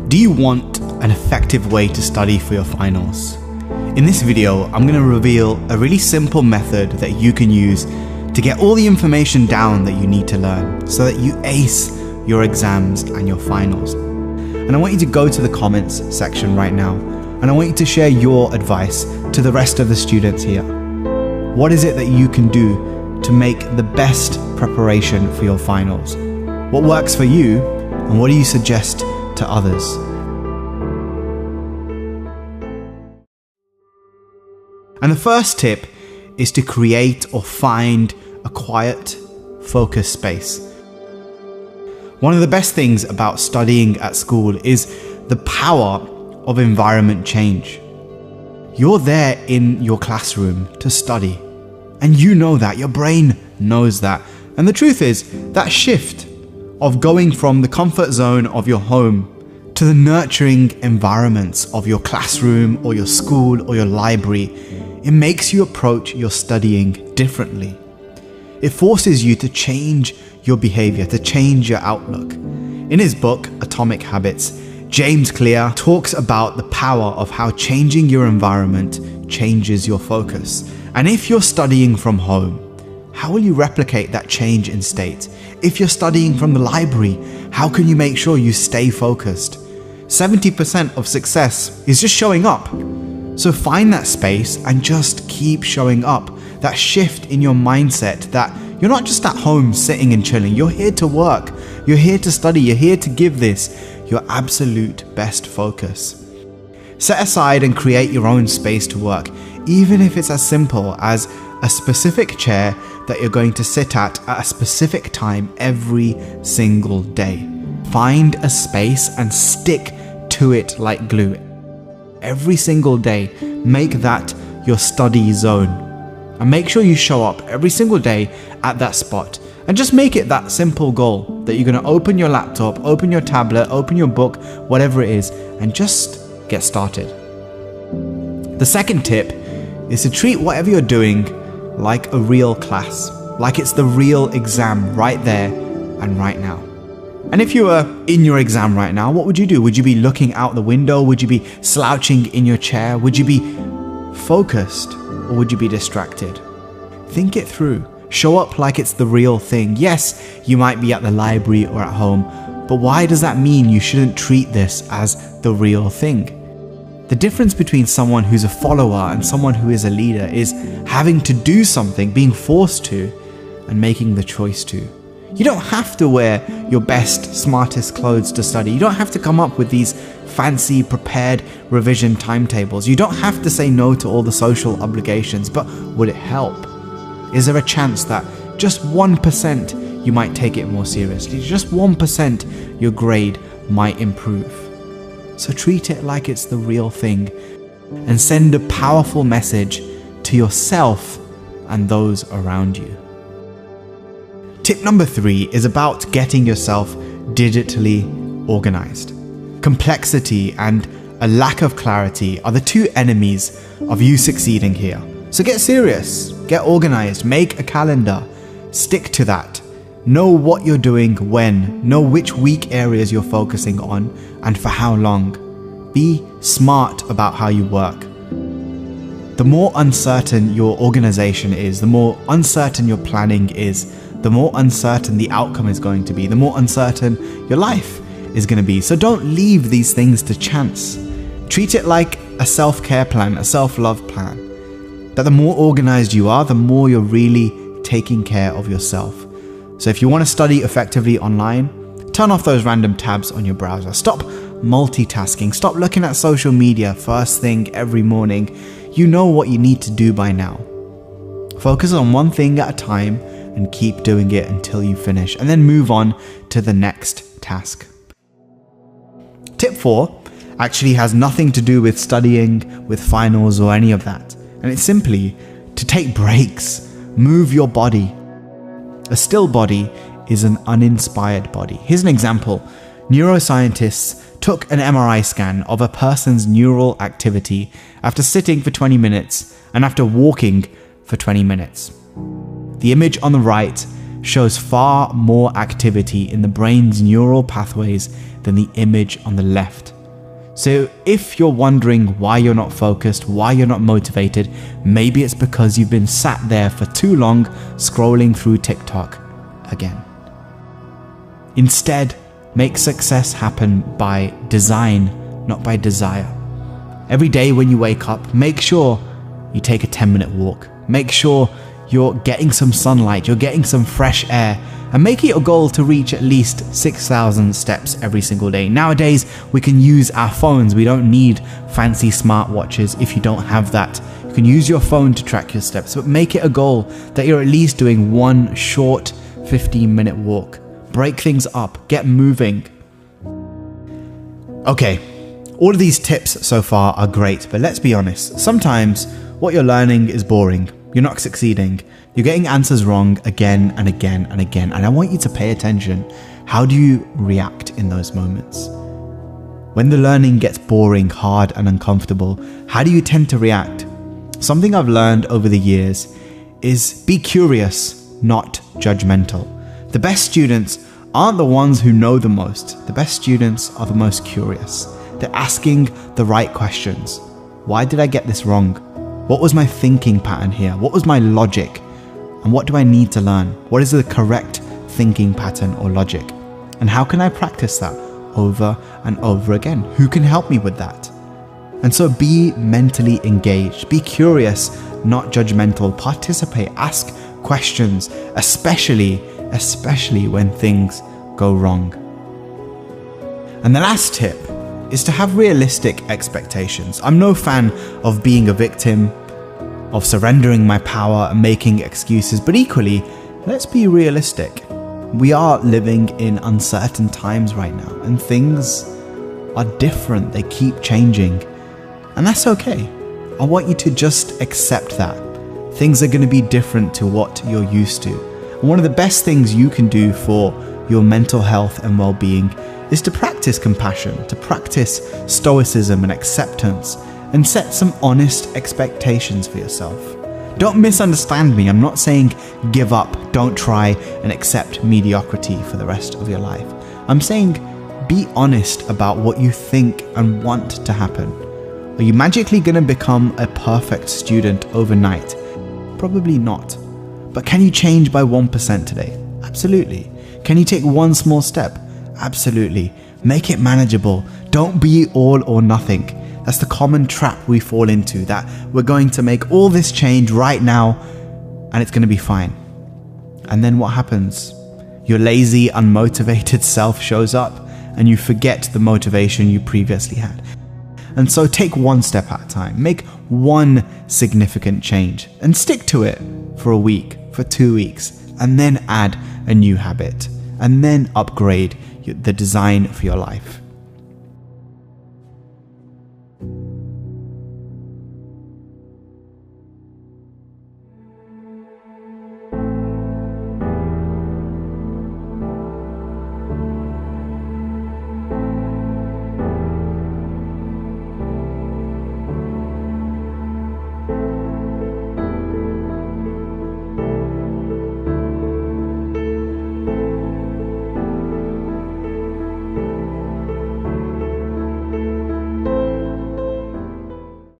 Do you want an effective way to study for your finals? In this video, I'm going to reveal a really simple method that you can use to get all the information down that you need to learn so that you ace your exams and your finals. And I want you to go to the comments section right now, and I want you to share your advice to the rest of the students here. What is it that you can do to make the best preparation for your finals? What works for you, and what do you suggest to others? And the first tip is to create or find a quiet, focused space. One of the best things about studying at school is the power of environment change. You're there in your classroom to study, and you know that, your brain knows that. And the truth is, that shift of going from the comfort zone of your home to the nurturing environments of your classroom or your school or your library, it makes you approach your studying differently. It forces you to change your behavior, to change your outlook. In his book, Atomic Habits, James Clear talks about the power of how changing your environment changes your focus. And if you're studying from home, how will you replicate that change in state? If you're studying from the library, how can you make sure you stay focused? 70% of success is just showing up. So find that space and just keep showing up. That shift in your mindset that you're not just at home sitting and chilling. You're here to work. You're here to study. You're here to give this your absolute best focus. Set aside and create your own space to work, even if it's as simple as a specific chair that you're going to sit at a specific time every single day. Find a space and stick to it like glue. Every single day, make that your study zone. And make sure you show up every single day at that spot. And just make it that simple goal that you're going to open your laptop, open your tablet, open your book, whatever it is, and just get started. The second tip is to treat whatever you're doing like a real class, like it's the real exam right there and right now. And if you were in your exam right now, what would you do? Would you be looking out the window? Would you be slouching in your chair? Would you be focused, or would you be distracted? Think it through. Show up like it's the real thing. Yes, you might be at the library or at home, but why does that mean you shouldn't treat this as the real thing? The difference between someone who's a follower and someone who is a leader is having to do something, being forced to, and making the choice to. You don't have to wear your best, smartest clothes to study. You don't have to come up with these fancy, prepared revision timetables. You don't have to say no to all the social obligations, but would it help? Is there a chance that just 1% you might take it more seriously? Just 1% your grade might improve. So treat it like it's the real thing and send a powerful message to yourself and those around you. Tip number 3 is about getting yourself digitally organized. Complexity and a lack of clarity are the two enemies of you succeeding here. So get serious, get organized, make a calendar, stick to that. Know what you're doing when, know which weak areas you're focusing on and for how long. Be smart about how you work. The more uncertain your organization is, the more uncertain your planning is, the more uncertain the outcome is going to be, the more uncertain your life is going to be. So don't leave these things to chance. Treat it like a self-care plan, a self-love plan. That the more organized you are, the more you're really taking care of yourself. So if you want to study effectively online, turn off those random tabs on your browser. Stop multitasking. Stop looking at social media first thing every morning. You know what you need to do by now. Focus on one thing at a time and keep doing it until you finish, and then move on to the next task. Tip 4 actually has nothing to do with studying, with finals or any of that. And it's simply to take breaks, move your body. A still body is an uninspired body. Here's an example. Neuroscientists took an MRI scan of a person's neural activity after sitting for 20 minutes and after walking for 20 minutes. The image on the right shows far more activity in the brain's neural pathways than the image on the left. So if you're wondering why you're not focused, why you're not motivated, maybe it's because you've been sat there for too long scrolling through TikTok again. Instead, make success happen by design, not by desire. Every day when you wake up, make sure you take a 10-minute walk. Make sure you're getting some sunlight, you're getting some fresh air, and make it your goal to reach at least 6,000 steps every single day. Nowadays, we can use our phones. We don't need fancy smartwatches if you don't have that. You can use your phone to track your steps, but make it a goal that you're at least doing one short 15-minute walk. Break things up, get moving. Okay, all of these tips so far are great, but let's be honest. Sometimes what you're learning is boring. You're not succeeding. You're getting answers wrong again and again and again. And I want you to pay attention. How do you react in those moments? When the learning gets boring, hard, and uncomfortable, how do you tend to react? Something I've learned over the years is be curious, not judgmental. The best students aren't the ones who know the most. The best students are the most curious. They're asking the right questions. Why did I get this wrong? What was my thinking pattern here? What was my logic? And what do I need to learn? What is the correct thinking pattern or logic? And how can I practice that over and over again? Who can help me with that? And so be mentally engaged. Be curious, not judgmental. Participate, ask questions, especially when things go wrong. And the last tip is to have realistic expectations. I'm no fan of being a victim, of surrendering my power and making excuses, but equally, let's be realistic. We are living in uncertain times right now, and things are different. They keep changing, and that's okay. I want you to just accept that. Things are going to be different to what you're used to. And one of the best things you can do for your mental health and well-being is to practice compassion, to practice stoicism and acceptance, and set some honest expectations for yourself. Don't misunderstand me. I'm not saying give up, don't try and accept mediocrity for the rest of your life. I'm saying be honest about what you think and want to happen. Are you magically going to become a perfect student overnight? Probably not. But can you change by 1% today? Absolutely. Can you take one small step? Absolutely. Make it manageable. Don't be all or nothing. That's the common trap we fall into, that we're going to make all this change right now and it's going to be fine. And then what happens? Your lazy, unmotivated self shows up and you forget the motivation you previously had. And so take one step at a time. Make one significant change and stick to it for a week, for 2 weeks, and then add a new habit and then upgrade the design for your life.